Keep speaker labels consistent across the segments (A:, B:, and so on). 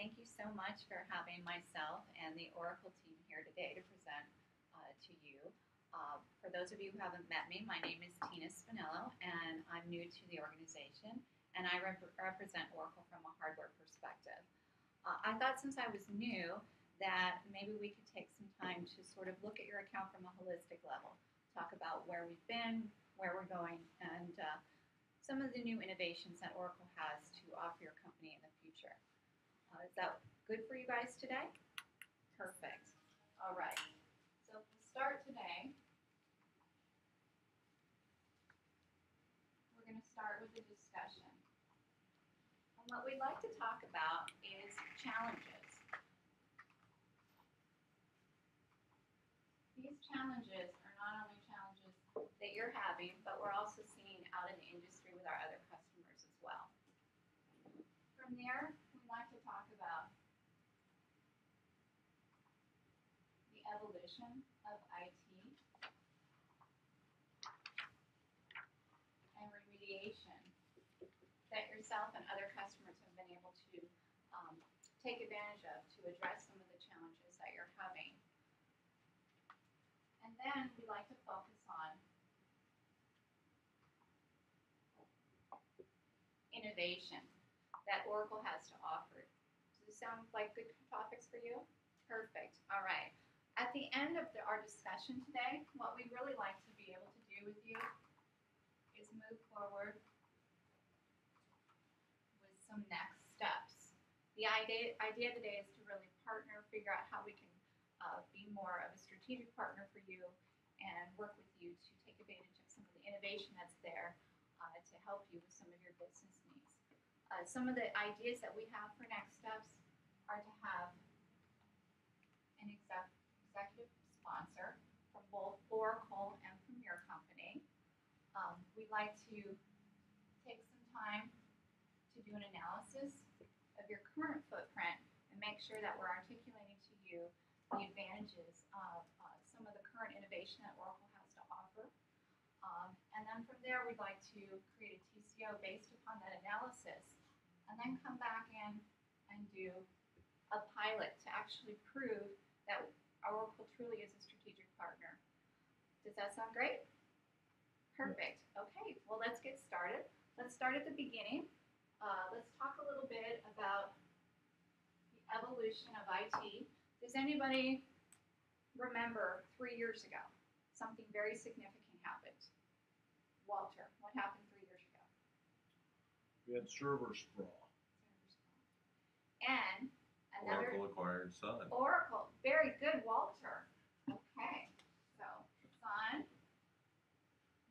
A: Thank you so much for having myself and the Oracle team here today to present to you. For those of you who haven't met me, my name is Tina Spinello, and I'm new to the organization, and I represent Oracle from a hardware perspective. I thought since I was new that maybe we could take some time to sort of look at your account from a holistic level, talk about where we've been, where we're going, and some of the new innovations that Oracle has to offer your company in the future. Is that good for you guys today? Perfect. All right. So to start today, we're going to start with a discussion. And what we'd like to talk about is challenges. These challenges are not only challenges that you're having, but we're also seeing out in the industry with our other customers as well. From there, we'd like to talk about the evolution of IT and remediation that yourself and other customers have been able to take advantage of to address some of the challenges that you're having. And then we'd like to focus on innovation that Oracle has to offer. Does this sound like good topics for you? Perfect. All right. At the end of our discussion today, what we'd really like to be able to do with you is move forward with some next steps. The idea today is to really partner, figure out how we can be more of a strategic partner for you and work with you to take advantage of some of the innovation that's there to help you with some of your business needs. Some of the ideas that we have for next steps are to have an executive sponsor from both Oracle and from your company. We'd like to take some time to do an analysis of your current footprint and make sure that we're articulating to you the advantages of some of the current innovation that Oracle has to offer. And then from there, we'd like to create a TCO based upon that analysis, and then come back in and do a pilot to actually prove that Oracle truly is a strategic partner. Does that sound great? Perfect. Okay, well, let's get started. Let's start at the beginning. Let's talk a little bit about the evolution of IT. Does anybody remember 3 years ago something very significant happened? Walter, what happened 3 years ago?
B: We had server sprawl.
A: And another
C: Oracle acquired Sun.
A: Oracle. Very good, Walter. Okay, so Sun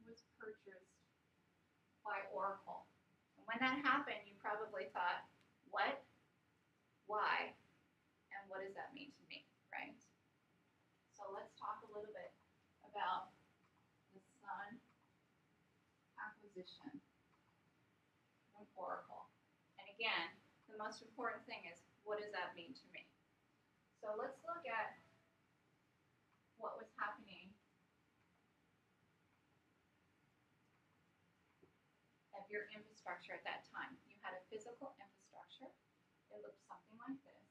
A: was purchased by Oracle. And when that happened, you probably thought, what? Why? And what does that mean to me, right? So let's talk a little bit about the Sun acquisition from Oracle. And again, the most important thing is, what does that mean to me? So let's look at what was happening of your infrastructure at that time. You had a physical infrastructure. It looked something like this.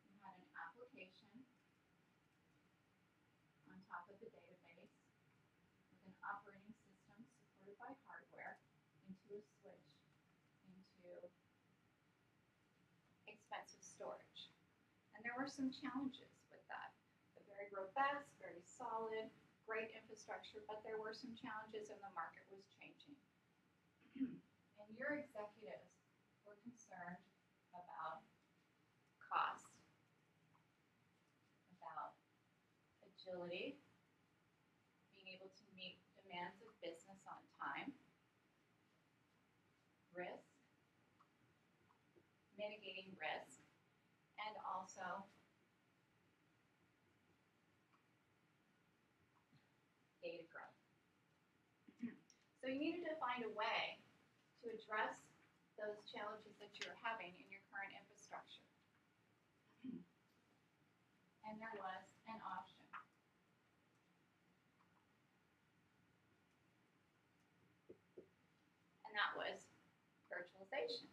A: You had an application on top of the database with an operating system supported by hardware into a switch into expensive storage. And there were some challenges with that. They're very robust, very solid, great infrastructure, but there were some challenges and the market was changing. And your executives were concerned about cost, about agility, being able to meet demands of business on time, risk, mitigating risk, and also data growth. So you needed to find a way to address those challenges that you're having in your current infrastructure. And there was an option. And that was virtualization.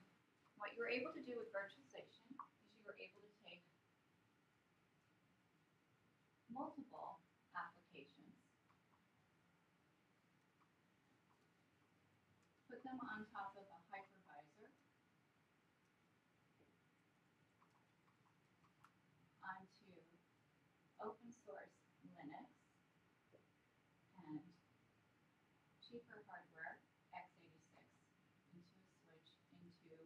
A: What you were able to do with virtualization you were able to take multiple applications, put them on top of a hypervisor onto open source Linux and cheaper hardware, x86, into a switch into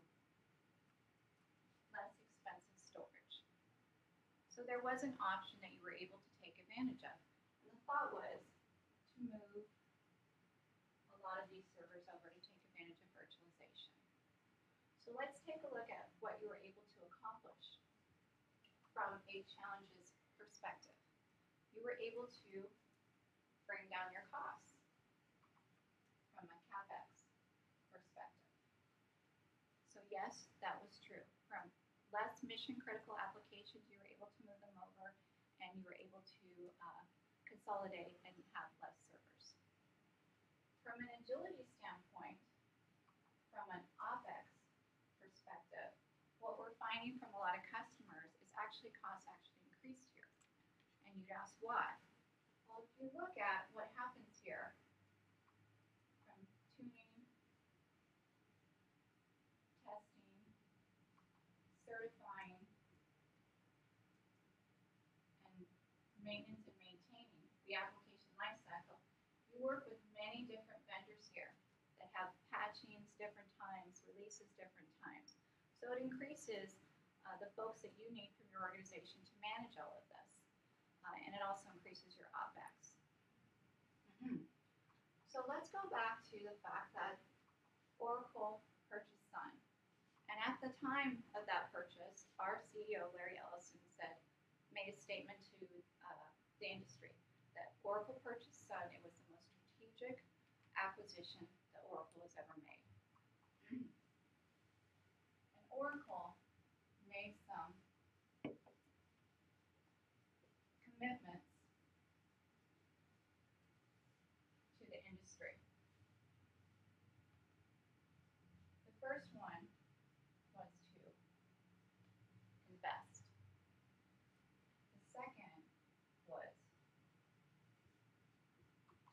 A: less expensive storage. So there was an option that you were able to take advantage of. And the thought was to move a lot of these servers over to take advantage of virtualization. So let's take a look at what you were able to accomplish from a challenges perspective. You were able to bring down your costs from a CapEx perspective. So yes, that was true. From less mission critical applications, you were able to move them over and you were able to consolidate and have less servers. From an agility standpoint, from an OpEx perspective, what we're finding from a lot of customers is costs actually increased here. And you'd ask why? Well, if you look at what happens here, from tuning, testing, certifying, and maintenance and maintaining the application lifecycle, you work with many different vendors here that have patchings different times, releases different times. So it increases the folks that you need from your organization to manage all of this. And it also increases your OpEx. So let's go back to the fact that Oracle purchased Sun. And at the time of that purchase, our CEO, Larry Ellison, made a statement to the industry that Oracle purchased Sun. It was the most strategic acquisition that Oracle has ever made. And Oracle made some commitments to the industry. The first one was to invest. The second was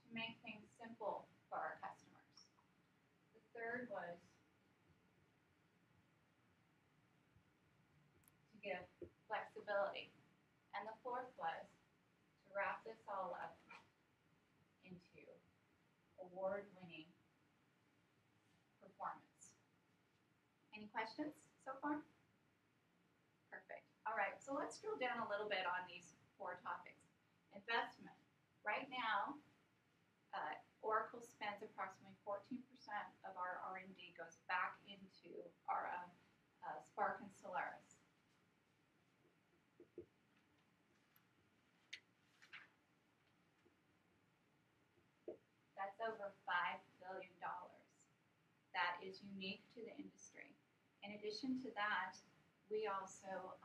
A: to make things simple for our customers. The third was to give flexibility. And the fourth was to wrap this all up into award-winning performance. Any questions so far? Perfect. All right, so let's drill down a little bit on these 4 topics. Investment. Right now, Oracle spends approximately 14% of our R&D goes back into our SPARC and Solaris. That's over $5 billion. That is unique to the industry. In addition to that, we also,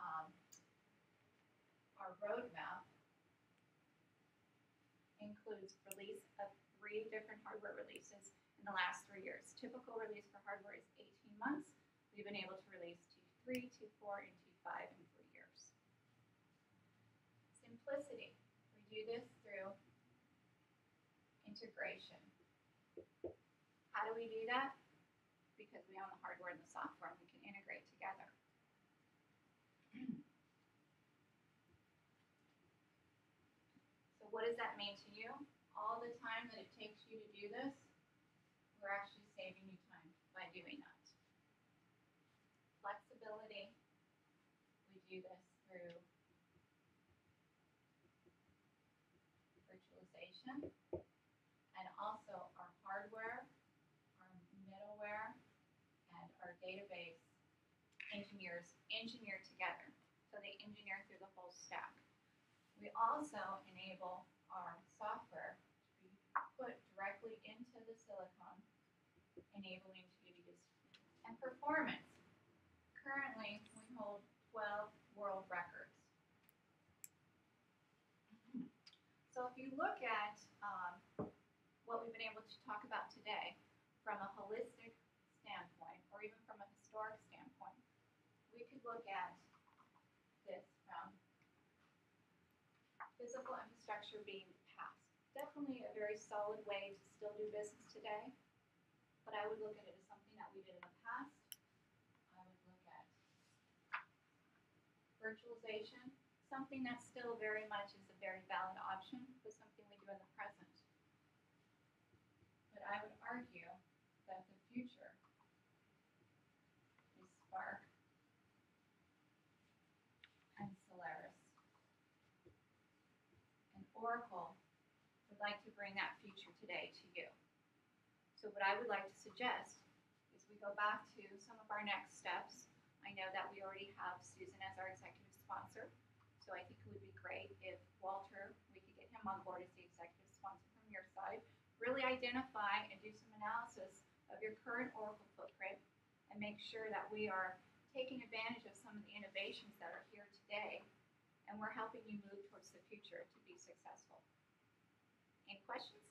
A: our roadmap includes release of 3 different hardware releases in the last 3 years. Typical release for hardware is 18 months. We've been able to release T3, T4, and T5 in 3 years. Simplicity. We do this through integration. How do we do that? Because we own the hardware and the software, and we can integrate together. So what does that mean to you? All the time that it takes you to do this, we're actually saving you time by doing that. Flexibility. We do this through virtualization. And also our hardware, our middleware, and our database engineers engineer together. So they engineer through the whole stack. We also enable our software to be put directly into the silicon, enabling you to use. And performance. Currently, we hold 12 world records. So if you look at what we've been able to talk about today from a holistic standpoint, or even from a historic standpoint, we could look at this from physical infrastructure being past. Definitely a very solid way to still do business today, but I would look at it as something that we did in the past. I would look at virtualization, something that still very much is a very valid option, but something we do in the present. But I would argue that the future is SPARC and Solaris. And Oracle would like to bring that future today to you. So what I would like to suggest is we go back to some of our next steps. I know that we already have Susan as our executive sponsor, so I think it would be great if Walter, we could get him on board as the executive sponsor from your side. Really identify and do some analysis of your current Oracle footprint and make sure that we are taking advantage of some of the innovations that are here today, and we're helping you move towards the future to be successful. Any questions?